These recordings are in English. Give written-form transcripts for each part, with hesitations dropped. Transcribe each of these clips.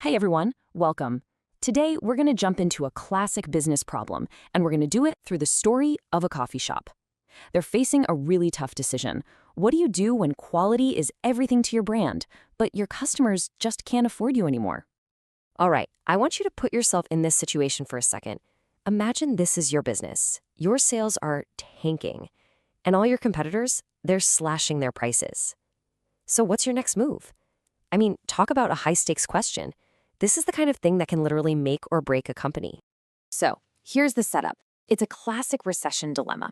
Hey everyone, welcome. Today we're going to jump into a classic business problem, and we're going to do it through the story of a coffee shop. They're facing a really tough decision. What do you do when quality is everything to your brand, but your customers just can't afford you anymore? All right, I want you to put yourself in this situation for a second. Imagine this is your business. Your sales are tanking, and all your competitors, they're slashing their prices. So what's your next move? I mean, talk about a high-stakes question. This is the kind of thing that can literally make or break a company. So, here's the setup. It's a classic recession dilemma.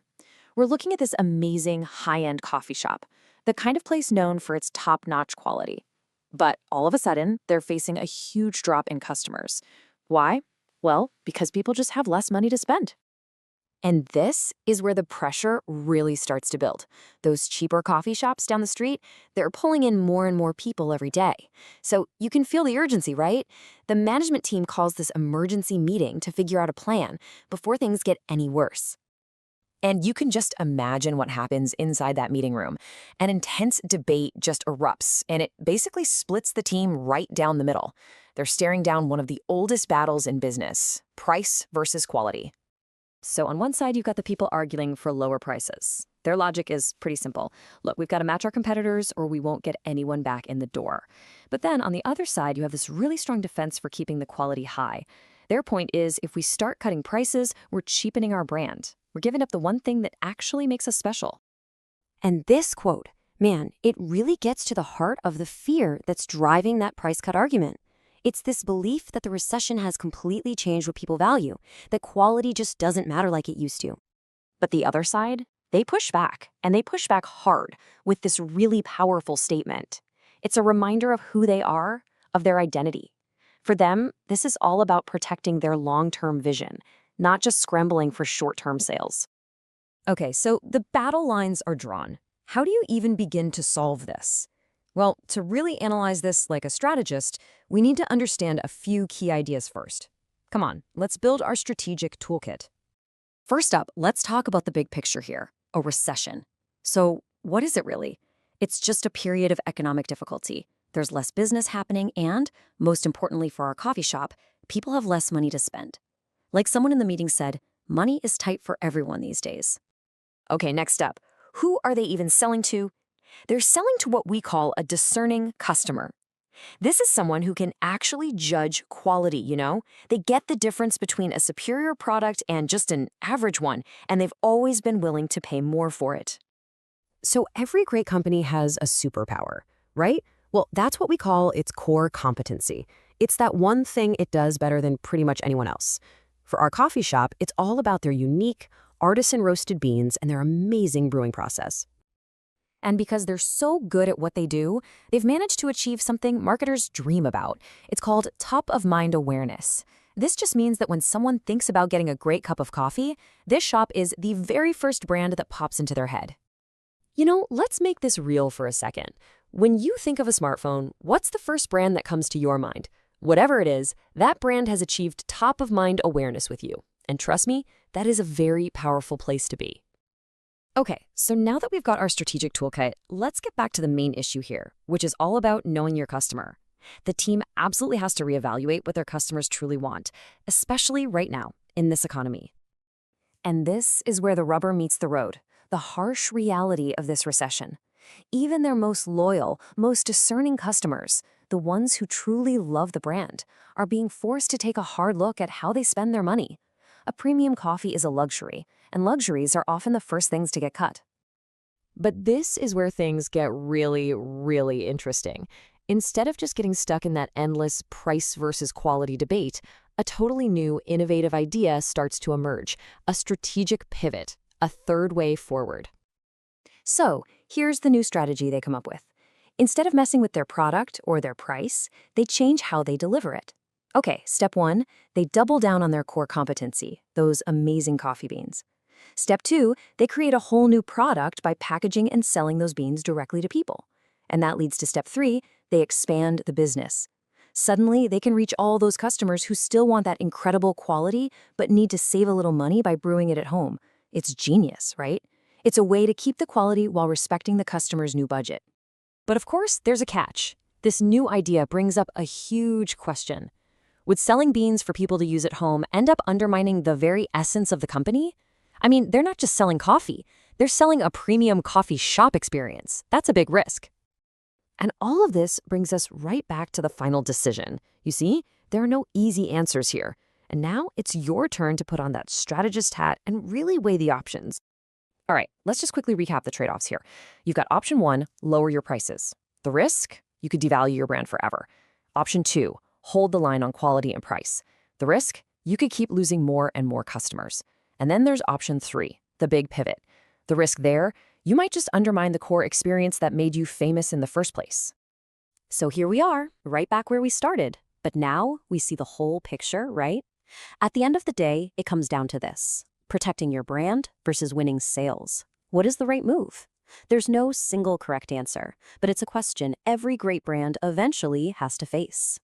We're looking at this amazing high-end coffee shop, the kind of place known for its top-notch quality. But all of a sudden, they're facing a huge drop in customers. Why? Well, because people just have less money to spend. And this is where the pressure really starts to build. Those cheaper coffee shops down the street, they're pulling in more and more people every day. So you can feel the urgency, right? The management team calls this emergency meeting to figure out a plan before things get any worse. And you can just imagine what happens inside that meeting room. An intense debate just erupts, and it basically splits the team right down the middle. They're staring down one of the oldest battles in business: price versus quality. So on one side, you've got the people arguing for lower prices. Their logic is pretty simple. Look, we've got to match our competitors or we won't get anyone back in the door. But then on the other side, you have this really strong defense for keeping the quality high. Their point is, if we start cutting prices, we're cheapening our brand. We're giving up the one thing that actually makes us special. And this quote, man, it really gets to the heart of the fear that's driving that price cut argument. It's this belief that the recession has completely changed what people value, that quality just doesn't matter like it used to. But the other side, they push back, and they push back hard with this really powerful statement. It's a reminder of who they are, of their identity. For them, this is all about protecting their long-term vision, not just scrambling for short-term sales. Okay, so the battle lines are drawn. How do you even begin to solve this? Well, to really analyze this like a strategist, we need to understand a few key ideas first. Come on, let's build our strategic toolkit. First up, let's talk about the big picture here, a recession. So, what is it really? It's just a period of economic difficulty. There's less business happening and, most importantly for our coffee shop, people have less money to spend. Like someone in the meeting said, money is tight for everyone these days. Okay, next up, who are they even selling to? They're selling to what we call a discerning customer. This is someone who can actually judge quality, you know? They get the difference between a superior product and just an average one, and they've always been willing to pay more for it. So every great company has a superpower, right? Well, that's what we call its core competency. It's that one thing it does better than pretty much anyone else. For our coffee shop, it's all about their unique, artisan-roasted beans and their amazing brewing process. And because they're so good at what they do, they've managed to achieve something marketers dream about. It's called top-of-mind awareness. This just means that when someone thinks about getting a great cup of coffee, this shop is the very first brand that pops into their head. You know, let's make this real for a second. When you think of a smartphone, what's the first brand that comes to your mind? Whatever it is, that brand has achieved top-of-mind awareness with you. And trust me, that is a very powerful place to be. Okay, so now that we've got our strategic toolkit, let's get back to the main issue here, which is all about knowing your customer. The team absolutely has to reevaluate what their customers truly want, especially right now, in this economy. And this is where the rubber meets the road, the harsh reality of this recession. Even their most loyal, most discerning customers, the ones who truly love the brand, are being forced to take a hard look at how they spend their money. A premium coffee is a luxury, and luxuries are often the first things to get cut. But this is where things get really, really interesting. Instead of just getting stuck in that endless price versus quality debate, a totally new, innovative idea starts to emerge, a strategic pivot, a third way forward. So, here's the new strategy they come up with. Instead of messing with their product or their price, they change how they deliver it. Okay, step one, they double down on their core competency, those amazing coffee beans. Step two, they create a whole new product by packaging and selling those beans directly to people. And that leads to step three, they expand the business. Suddenly, they can reach all those customers who still want that incredible quality, but need to save a little money by brewing it at home. It's genius, right? It's a way to keep the quality while respecting the customer's new budget. But of course, there's a catch. This new idea brings up a huge question. Would selling beans for people to use at home end up undermining the very essence of the company? I mean, they're not just selling coffee, they're selling a premium coffee shop experience. That's a big risk. And all of this brings us right back to the final decision. You see, there are no easy answers here. And now it's your turn to put on that strategist hat and really weigh the options. All right, let's just quickly recap the trade-offs here. You've got option 1, lower your prices. The risk? You could devalue your brand forever. Option 2, hold the line on quality and price. The risk? You could keep losing more and more customers. And then there's option 3, the big pivot. The risk there? You might just undermine the core experience that made you famous in the first place. So here we are, right back where we started. But now we see the whole picture, right? At the end of the day, it comes down to this: protecting your brand versus winning sales. What is the right move? There's no single correct answer, but it's a question every great brand eventually has to face.